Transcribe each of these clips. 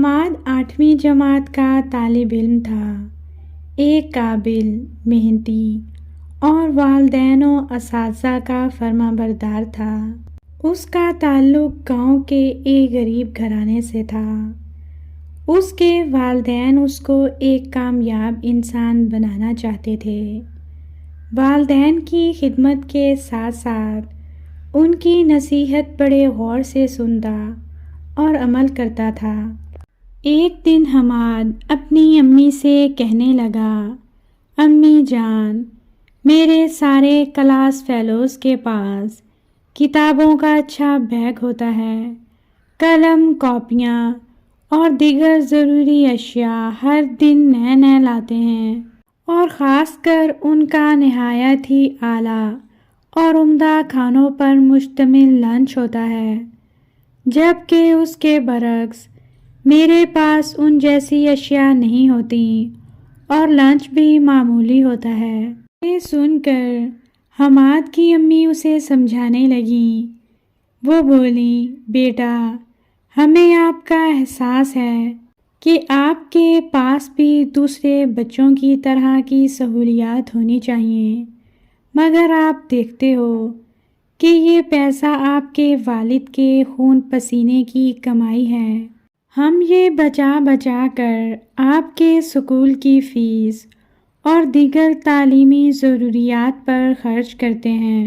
حماد 8ویں جماعت کا طالب علم تھا، ایک قابل، محنتی اور والدین و اساتذہ کا فرمانبردار تھا۔ اس کا تعلق گاؤں کے ایک غریب گھرانے سے تھا۔ اس کے والدین اس کو ایک کامیاب انسان بنانا چاہتے تھے۔ والدین کی خدمت کے ساتھ ساتھ ان کی نصیحت بڑے غور سے سنتا اور عمل کرتا تھا۔ ایک دن حماد اپنی امی سے کہنے لگا، امی جان، میرے سارے کلاس فیلوز کے پاس کتابوں کا اچھا بیگ ہوتا ہے، قلم، کاپیاں اور دیگر ضروری اشیاء ہر دن نئے نئے لاتے ہیں، اور خاص کر ان کا نہایت ہی اعلیٰ اور عمدہ کھانوں پر مشتمل لنچ ہوتا ہے، جبکہ اس کے برعکس میرے پاس ان جیسی اشیاء نہیں ہوتی اور لنچ بھی معمولی ہوتا ہے۔ یہ سن کر حماد کی امی اسے سمجھانے لگیں۔ وہ بولی، بیٹا، ہمیں آپ کا احساس ہے کہ آپ کے پاس بھی دوسرے بچوں کی طرح کی سہولیات ہونی چاہیے، مگر آپ دیکھتے ہو کہ یہ پیسہ آپ کے والد کے خون پسینے کی کمائی ہے۔ ہم یہ بچا بچا کر آپ کے اسکول کی فیس اور دیگر تعلیمی ضروریات پر خرچ کرتے ہیں۔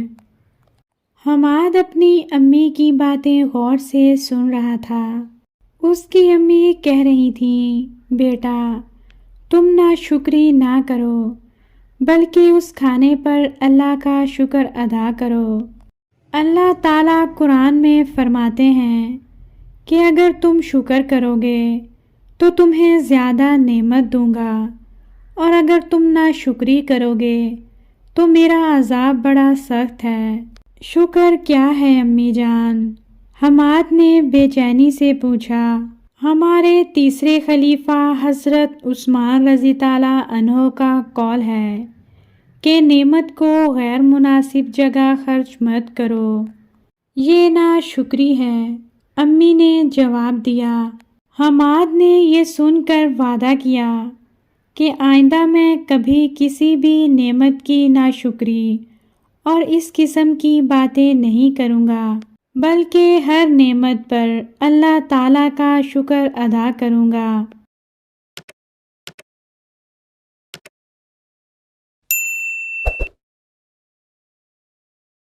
حماد اپنی امی کی باتیں غور سے سن رہا تھا۔ اس کی امی کہہ رہی تھیں، بیٹا، تم ناشکری نہ کرو، بلکہ اس کھانے پر اللہ کا شکر ادا کرو۔ اللہ تعالیٰ قرآن میں فرماتے ہیں کہ اگر تم شکر کرو گے تو تمہیں زیادہ نعمت دوں گا، اور اگر تم ناشکری کرو گے تو میرا عذاب بڑا سخت ہے۔ شکر کیا ہے امی جان؟ حماد نے بے چینی سے پوچھا۔ ہمارے تیسرے خلیفہ حضرت عثمان رضی اللہ عنہ کا قول ہے کہ نعمت کو غیر مناسب جگہ خرچ مت کرو۔ یہ ناشکری ہے، امی نے جواب دیا۔ حماد نے یہ سن کر وعدہ کیا کہ آئندہ میں کبھی کسی بھی نعمت کی ناشکری اور اس قسم کی باتیں نہیں کروں گا، بلکہ ہر نعمت پر اللہ تعالیٰ کا شکر ادا کروں گا۔